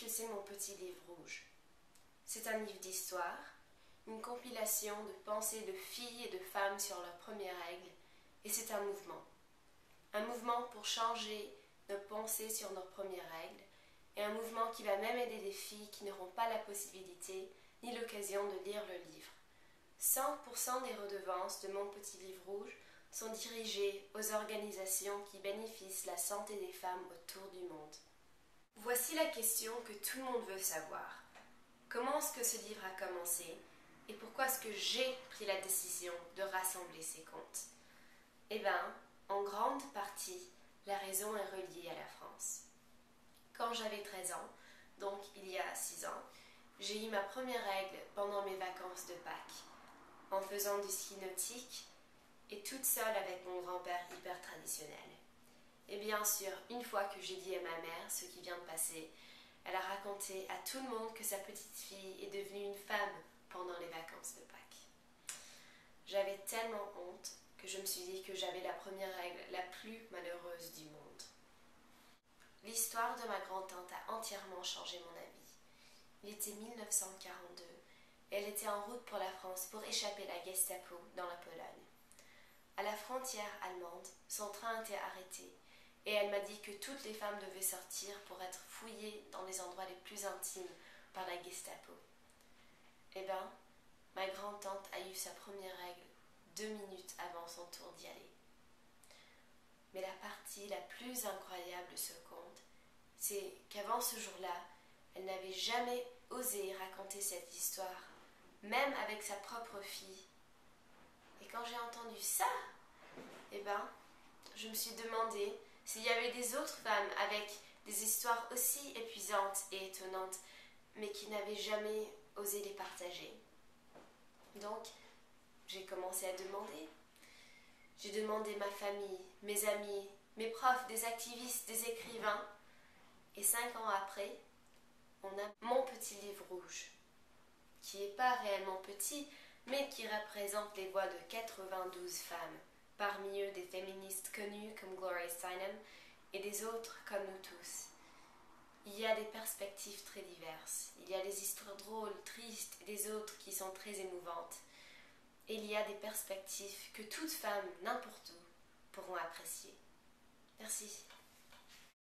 que c'est mon petit livre rouge? C'est un livre d'histoire, une compilation de pensées de filles et de femmes sur leurs premières règles, et c'est un mouvement. Un mouvement pour changer nos pensées sur nos premières règles, et un mouvement qui va même aider des filles qui n'auront pas la possibilité ni l'occasion de lire le livre. 100% des redevances de mon petit livre rouge sont dirigées aux organisations qui bénéficient la santé des femmes autour du monde. Voici la question que tout le monde veut savoir. Comment est-ce que ce livre a commencé et pourquoi est-ce que j'ai pris la décision de rassembler ces contes? Eh bien, en grande partie, la raison est reliée à la France. Quand j'avais 13 ans, donc il y a 6 ans, j'ai eu ma première règle pendant mes vacances de Pâques, en faisant du ski nautique et toute seule avec mon grand-père hyper traditionnel. Et bien sûr, une fois que j'ai dit à ma mère ce qui vient de passer, elle a raconté à tout le monde que sa petite fille est devenue une femme pendant les vacances de Pâques. J'avais tellement honte que je me suis dit que j'avais la première règle la plus malheureuse du monde. L'histoire de ma grand-tante a entièrement changé mon avis. Il était 1942 et elle était en route pour la France pour échapper à la Gestapo dans la Pologne. À la frontière allemande, son train était arrêté et elle m'a dit que toutes les femmes devaient sortir pour être fouillées dans les endroits les plus intimes par la Gestapo. Eh bien, ma grand-tante a eu sa première règle 2 minutes avant son tour d'y aller. Mais la partie la plus incroyable de ce conte, c'est qu'avant ce jour-là, elle n'avait jamais osé raconter cette histoire, même avec sa propre fille. Et quand j'ai entendu ça, eh ben, je me suis demandé s'il y avait des autres femmes avec des histoires aussi épuisantes et étonnantes, mais qui n'avaient jamais osé les partager. Donc, j'ai commencé à demander. J'ai demandé ma famille, mes amis, mes profs, des activistes, des écrivains. Et 5 ans après, on a mon petit livre rouge, qui n'est pas réellement petit, mais qui représente les voix de 92 femmes, parmi eux des féministes connues comme Gloria Steinem et des autres comme nous tous. Il y a des perspectives très diverses, il y a des histoires drôles, tristes et des autres qui sont très émouvantes. Et il y a des perspectives que toute femme, n'importe où, pourront apprécier. Merci.